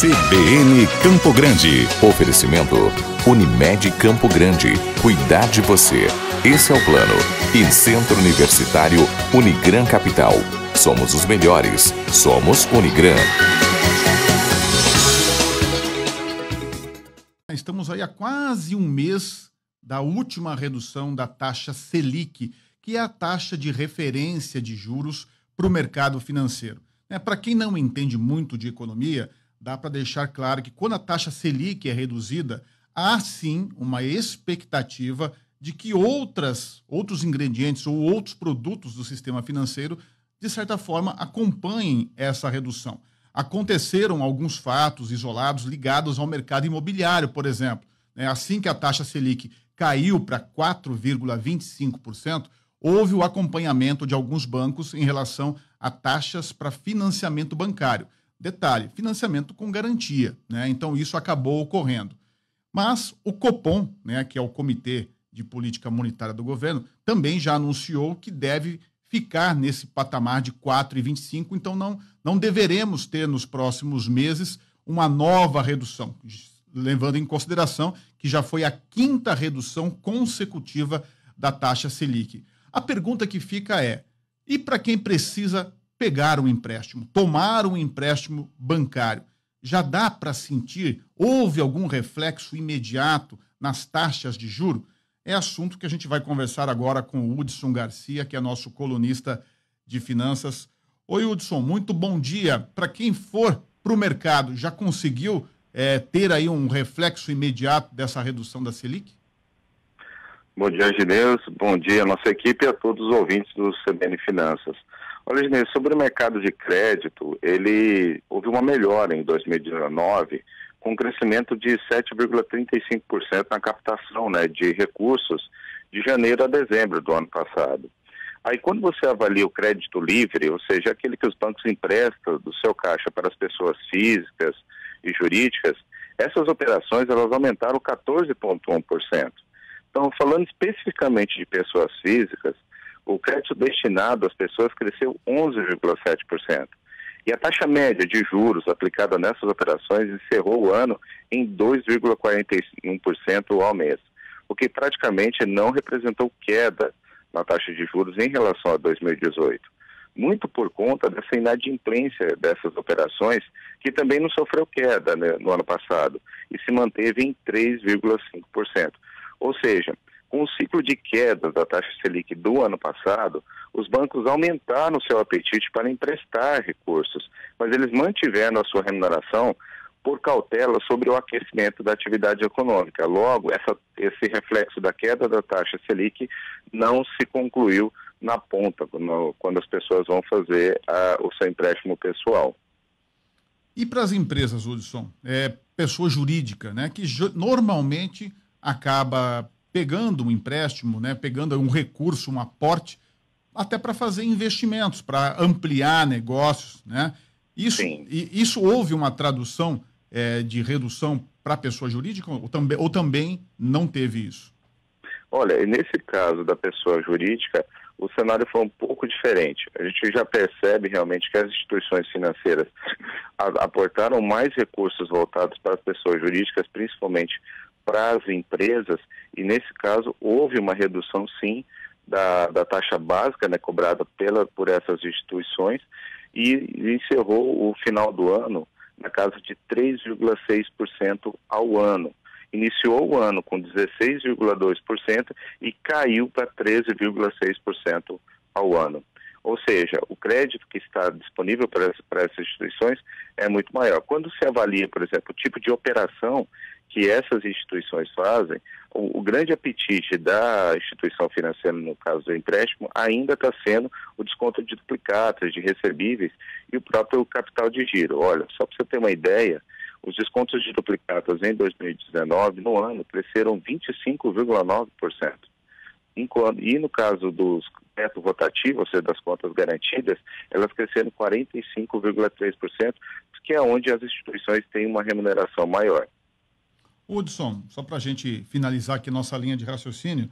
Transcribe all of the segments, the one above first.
CBN Campo Grande. Oferecimento Unimed Campo Grande. Cuidar de você. Esse é o plano. E Centro Universitário Unigran Capital. Somos os melhores. Somos Unigran. Estamos aí há quase um mês da última redução da taxa Selic, que é a taxa de referência de juros para o mercado financeiro. Para quem não entende muito de economia, dá para deixar claro que quando a taxa Selic é reduzida, há sim uma expectativa de que outros ingredientes ou outros produtos do sistema financeiro, de certa forma, acompanhem essa redução. Aconteceram alguns fatos isolados ligados ao mercado imobiliário, por exemplo. Assim que a taxa Selic caiu para 4,25%, houve o acompanhamento de alguns bancos em relação a taxas para financiamento bancário. Detalhe, financiamento com garantia, Então isso acabou ocorrendo. Mas o Copom, que é o Comitê de Política Monetária do governo, também já anunciou que deve ficar nesse patamar de 4,25%, então não deveremos ter nos próximos meses uma nova redução, levando em consideração que já foi a 5ª redução consecutiva da taxa Selic. A pergunta que fica é, e para quem precisa pegar um empréstimo, tomar um empréstimo bancário, já dá para sentir, houve algum reflexo imediato nas taxas de juros? É assunto que a gente vai conversar agora com o Hudson Garcia, que é nosso colunista de finanças. Oi, Hudson, muito bom dia. Para quem for para o mercado, já conseguiu ter aí um reflexo imediato dessa redução da Selic? Bom dia, Gineus. Bom dia à nossa equipe e a todos os ouvintes do CBN Finanças. Olha, Gineus, sobre o mercado de crédito, houve uma melhora em 2019, com um crescimento de 7,35% na captação de recursos de janeiro a dezembro do ano passado. Aí, quando você avalia o crédito livre, ou seja, aquele que os bancos emprestam do seu caixa para as pessoas físicas e jurídicas, essas operações elas aumentaram 14,1%. Então, falando especificamente de pessoas físicas, o crédito destinado às pessoas cresceu 11,7%. E a taxa média de juros aplicada nessas operações encerrou o ano em 2,41% ao mês, o que praticamente não representou queda na taxa de juros em relação a 2018. Muito por conta dessa inadimplência dessas operações, que também não sofreu queda no ano passado e se manteve em 3,5%. Ou seja, com o ciclo de queda da taxa Selic do ano passado, os bancos aumentaram seu apetite para emprestar recursos, mas eles mantiveram a sua remuneração por cautela sobre o aquecimento da atividade econômica. Logo, esse reflexo da queda da taxa Selic não se concluiu na ponta, quando as pessoas vão fazer o seu empréstimo pessoal. E para as empresas, Hudson, pessoa jurídica, que normalmente acaba pegando um empréstimo, pegando um recurso, um aporte, até para fazer investimentos, para ampliar negócios, Isso houve uma tradução de redução para a pessoa jurídica ou também não teve isso? Olha, nesse caso da pessoa jurídica, o cenário foi um pouco diferente. A gente já percebe realmente que as instituições financeiras aportaram mais recursos voltados para as pessoas jurídicas, principalmente para as empresas, e nesse caso houve uma redução sim da taxa básica cobrada por essas instituições e encerrou o final do ano na casa de 3,6% ao ano. Iniciou o ano com 16,2% e caiu para 13,6% ao ano. Ou seja, o crédito que está disponível para essas instituições é muito maior. Quando se avalia, por exemplo, o tipo de operação que essas instituições fazem, o grande apetite da instituição financeira, no caso do empréstimo, ainda está sendo o desconto de duplicatas, de recebíveis e o próprio capital de giro. Olha, só para você ter uma ideia, os descontos de duplicatas em 2019, no ano, cresceram 25,9%. E no caso dos teto rotativo, ou seja, das contas garantidas, elas cresceram 45,3%, que é onde as instituições têm uma remuneração maior. Hudson, só para a gente finalizar aqui nossa linha de raciocínio,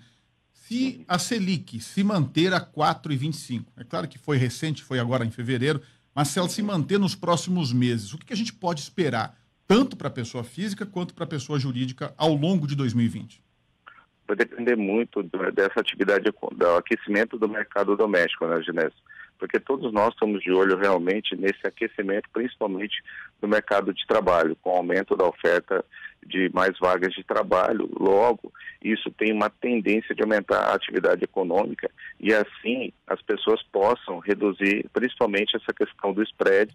se a Selic se manter a 4,25, é claro que foi recente, foi agora em fevereiro, mas se ela se manter nos próximos meses, o que a gente pode esperar? tanto para a pessoa física quanto para a pessoa jurídica ao longo de 2020? Vai depender muito dessa atividade, do aquecimento do mercado doméstico, né, Genésio? Porque todos nós estamos de olho realmente nesse aquecimento, principalmente no mercado de trabalho, com o aumento da oferta de mais vagas de trabalho. Logo, isso tem uma tendência de aumentar a atividade econômica e assim as pessoas possam reduzir principalmente essa questão do spread,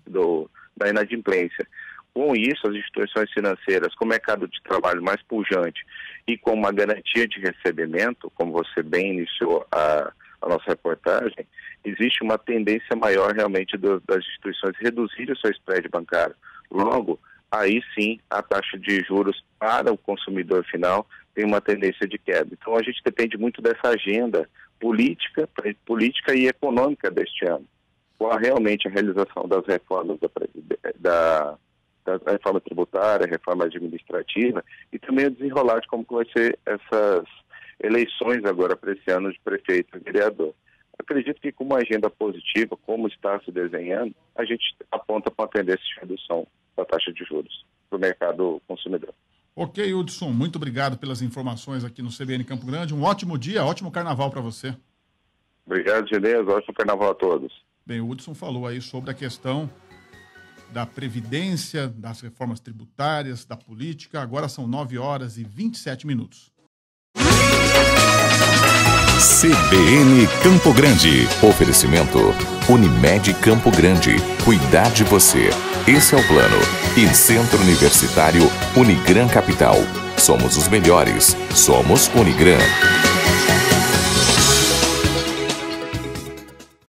da inadimplência. Com isso, as instituições financeiras, com o mercado de trabalho mais pujante e com uma garantia de recebimento, como você bem iniciou a nossa reportagem, existe uma tendência maior realmente das instituições reduzirem o seu spread bancário. Logo, aí sim, a taxa de juros para o consumidor final tem uma tendência de queda. Então, a gente depende muito dessa agenda política e econômica deste ano, com realmente a realização das reformas da reforma tributária, reforma administrativa e também o desenrolar de como vai ser essas eleições agora para esse ano de prefeito e vereador. Acredito que com uma agenda positiva, como está se desenhando, a gente aponta para uma tendência de redução da taxa de juros para o mercado consumidor. Ok, Hudson, muito obrigado pelas informações aqui no CBN Campo Grande. Um ótimo dia, ótimo carnaval para você. Obrigado, Genésio. Ótimo carnaval a todos. Bem, o Hudson falou aí sobre a questão da Previdência, das reformas tributárias, da política. Agora são 9h27. CBN Campo Grande. Oferecimento Unimed Campo Grande. Cuidar de você. Esse é o plano. E Centro Universitário Unigran Capital. Somos os melhores. Somos Unigran.